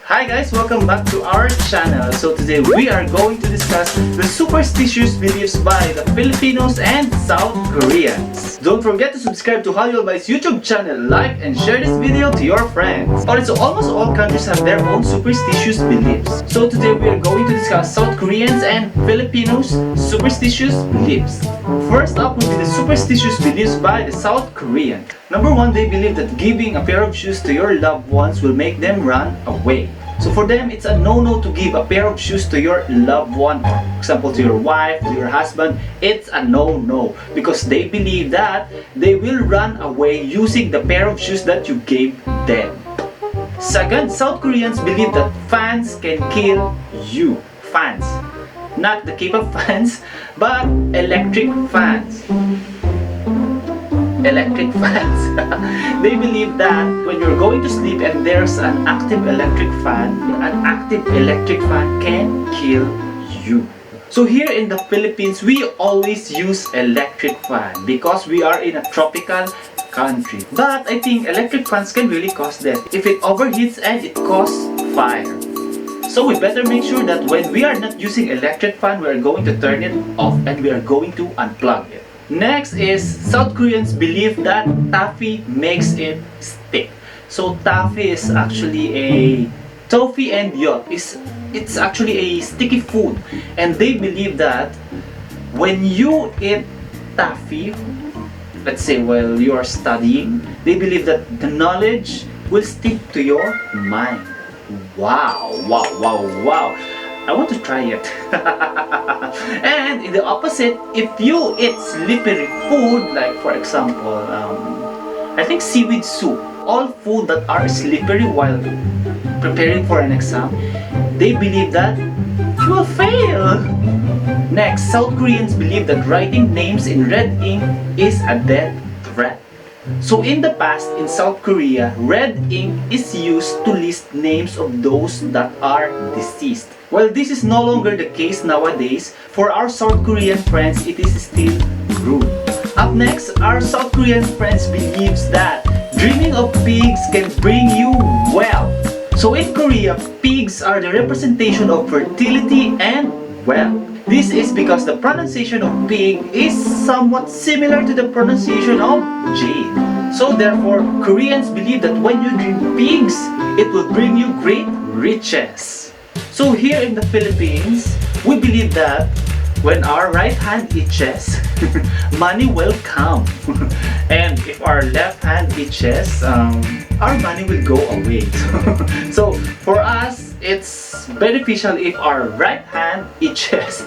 Hi guys, welcome back to our channel. So today we are going to discuss the superstitious beliefs by the Filipinos and South Koreans. Don't forget to subscribe to Halyolbai's YouTube channel, like and share this video to your friends. Alright, so almost all countries have their own superstitious beliefs. So today we are going to discuss South Koreans and Filipinos superstitious beliefs. First up will be the superstitious beliefs by the South Korean. Number one, they believe that giving a pair of shoes to your loved ones will make them run away. So for them, it's a no-no to give a pair of shoes to your loved one, or for example to your wife, to your husband. It's a no-no because they believe that they will run away using the pair of shoes that you gave them. Second, South Koreans believe that fans can kill you. Fans. Not the K-pop fans, but electric fans. Electric fans. They believe that when you're going to sleep and there's an active electric fan can kill you. So here in the Philippines, we always use electric fan because we are in a tropical country. But I think electric fans can really cause death if it overheats and it causes fire. So we better make sure that when we are not using electric fan, we are going to turn it off and we are going to unplug it. Next is South Koreans believe that taffy makes it stick. So taffy is actually a toffee and yolk. It's actually a sticky food, and they believe that when you eat taffy, let's say while you are studying, they believe that the knowledge will stick to your mind. Wow, wow, wow, wow. I want to try it. And in the opposite, if you eat slippery food, like for example, I think seaweed soup, all food that are slippery while preparing for an exam, they believe that you will fail. Next, South Koreans believe that writing names in red ink is a death threat. So in the past, in South Korea, red ink is used to list names of those that are deceased. Well, this is no longer the case nowadays. For our South Korean friends, it is still rude. Up next, our South Korean friends believes that dreaming of pigs can bring you wealth. So in Korea, pigs are the representation of fertility and wealth. This is because the pronunciation of pig is somewhat similar to the pronunciation of jade. So therefore, Koreans believe that when you dream pigs, it will bring you great riches. So here in the Philippines, we believe that when our right hand itches, money will come. And if our left hand itches, our money will go away. So for us, it's beneficial if our right hand itches.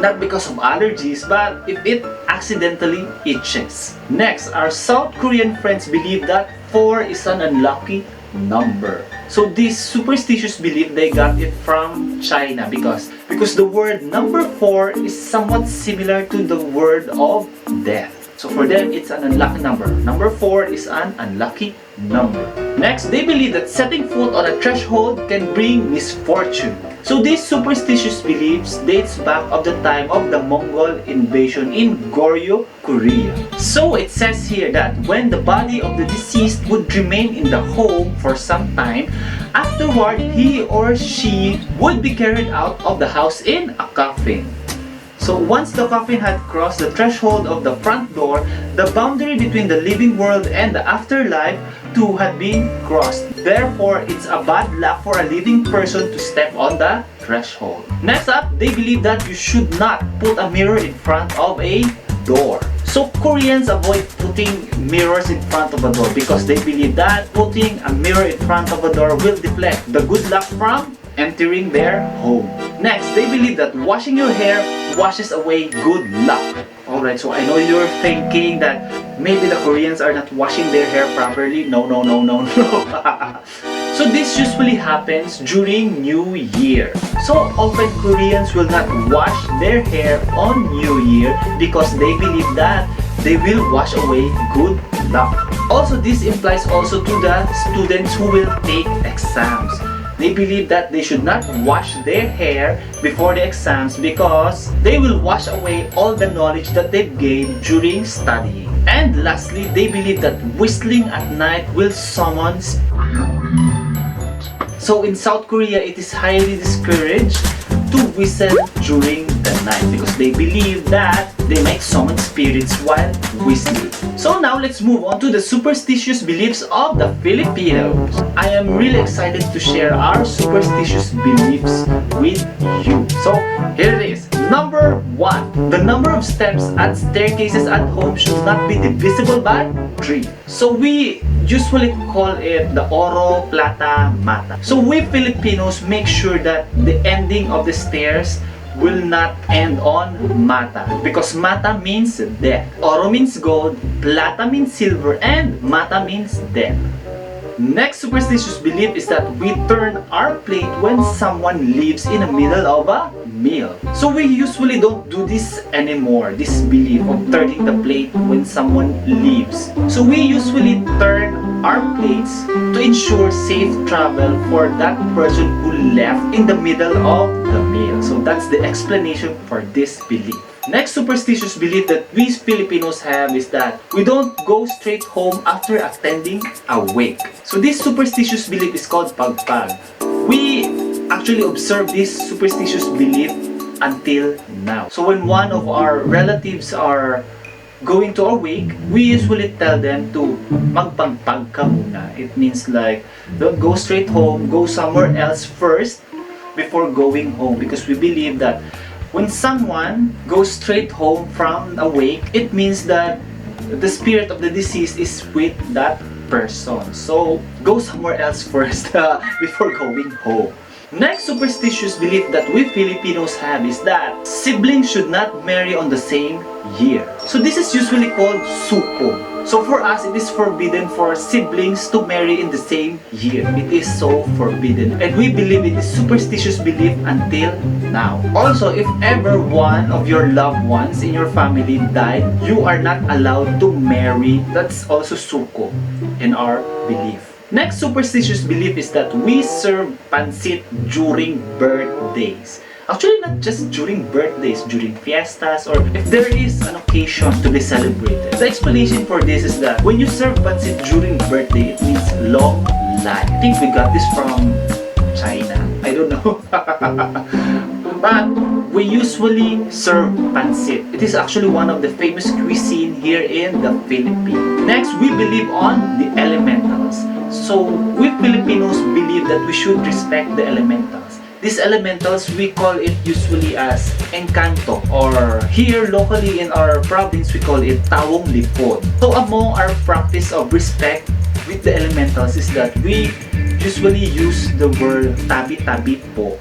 Not because of allergies, but if it accidentally itches. Next, our South Korean friends believe that 4 is an unlucky number. So this superstitious belief, they got it from China because the word number 4 is somewhat similar to the word of death. So for them, it's an unlucky number. Number 4 is an unlucky number. Next, they believe that setting foot on a threshold can bring misfortune. So these superstitious beliefs dates back of the time of the Mongol invasion in Goryeo, Korea. So it says here that when the body of the deceased would remain in the home for some time, afterward he or she would be carried out of the house in a coffin. So once the coffin had crossed the threshold of the front door, the boundary between the living world and the afterlife too had been crossed. Therefore, it's a bad luck for a living person to step on the threshold. Next up, they believe that you should not put a mirror in front of a door. So Koreans avoid putting mirrors in front of a door because they believe that putting a mirror in front of a door will deflect the good luck from entering their home. Next, they believe that washing your hair washes away good luck. Alright, so I know you're thinking that maybe the Koreans are not washing their hair properly. No, no, no, no, no. So this usually happens during New Year. So often Koreans will not wash their hair on New Year because they believe that they will wash away good luck. Also, this implies also to the students who will take exams. They believe that they should not wash their hair before the exams because they will wash away all the knowledge that they've gained during studying. And lastly, they believe that whistling at night will summon spirits. So in South Korea, it is highly discouraged to whistle during the night because they believe that they might summon spirits while whistling. So now let's move on to the superstitious beliefs of the Filipinos. I am really excited to share our superstitious beliefs with you. So here it is. Number 1. The number of steps and staircases at home should not be divisible by 3. So we usually call it the oro, plata, mata. So we Filipinos make sure that the ending of the stairs will not end on mata because mata means death. Oro means gold, plata means silver, and mata means death. Next superstitious belief is that we turn our plate when someone leaves in the middle of a meal. So we usually don't do this anymore, this belief of turning the plate when someone leaves. So we usually turn our plates to ensure safe travel for that person who left in the middle of the meal. So that's the explanation for this belief. Next superstitious belief that we Filipinos have is that we don't go straight home after attending a wake. So this superstitious belief is called pagpag. We actually observe this superstitious belief until now. So when one of our relatives are going to a wake, we usually tell them to magpagpag ka muna. It means like, don't go straight home, go somewhere else first before going home because we believe that when someone goes straight home from a wake, it means that the spirit of the deceased is with that person. So, go somewhere else first before going home. Next superstitious belief that we Filipinos have is that siblings should not marry on the same year. So, this is usually called suko. So for us, it is forbidden for siblings to marry in the same year. It is so forbidden. And we believe it is superstitious belief until now. Also, if ever one of your loved ones in your family died, you are not allowed to marry. That's also suko in our belief. Next superstitious belief is that we serve pancit during birthdays. Actually, not just during birthdays, during fiestas, or if there is an occasion to be celebrated. The explanation for this is that when you serve pancit during birthday, it means long life. I think we got this from China. I don't know. But we usually serve pancit. It is actually one of the famous cuisine here in the Philippines. Next, we believe on the elementals. So, we Filipinos believe that we should respect the elementals. These elementals, we call it usually as encanto, or here locally in our province, we call it tawong lipod. So among our practice of respect with the elementals is that we usually use the word tabi-tabi po,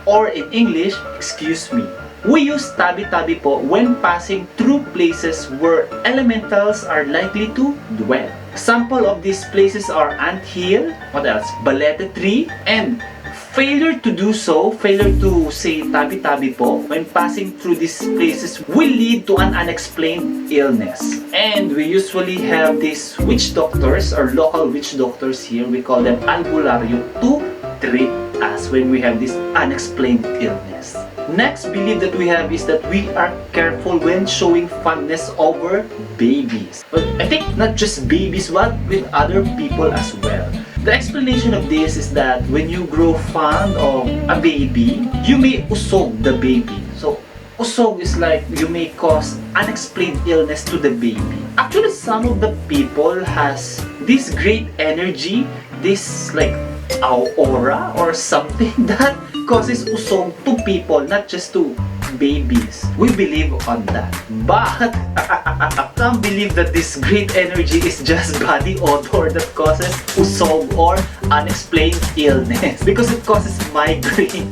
or in English, excuse me. We use tabi-tabi po when passing through places where elementals are likely to dwell. Sample of these places are anthill, what else? Balete tree, and failure to do so, failure to say tabi-tabi po when passing through these places will lead to an unexplained illness. And we usually have these witch doctors or local witch doctors here, we call them albularyo, to treat us when we have this unexplained illness. Next belief that we have is that we are careful when showing fondness over babies. But I think not just babies, but with other people as well. The explanation of this is that when you grow fond of a baby, you may usog the baby. So, usog is like you may cause unexplained illness to the baby. Actually, some of the people has this great energy, this like aura or something that causes usog to people, not just to babies. We believe on that. But some believe that this great energy is just body odor that causes usog or unexplained illness because it causes migraine.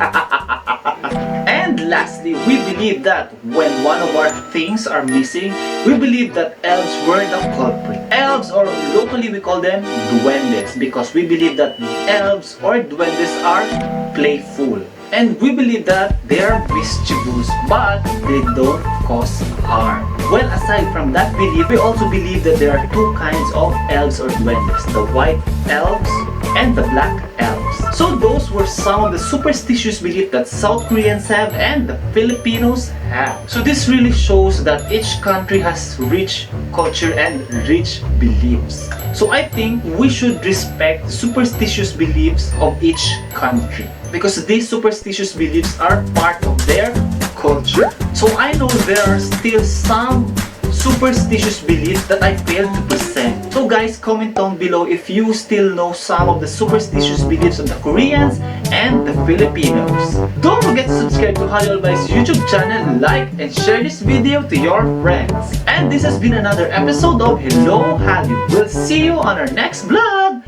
And lastly, we believe that when one of our things are missing, we believe that elves were the culprit. Elves, or locally we call them duendes, because we believe that elves or duendes are playful. And we believe that they are mischievous, but they don't cause harm. Well, aside from that belief, we also believe that there are two kinds of elves or duendes. The white elves and the Black Elves. So those were some of the superstitious beliefs that South Koreans have and the Filipinos have. So this really shows that each country has rich culture and rich beliefs. So I think we should respect superstitious beliefs of each country because these superstitious beliefs are part of their culture. So I know there are still some superstitious beliefs that I failed to present. So guys, comment down below if you still know some of the superstitious beliefs of the Koreans and the Filipinos. Don't forget to subscribe to Hallyu Albay's YouTube channel, like and share this video to your friends. And this has been another episode of Hello Hallyu. We'll see you on our next vlog.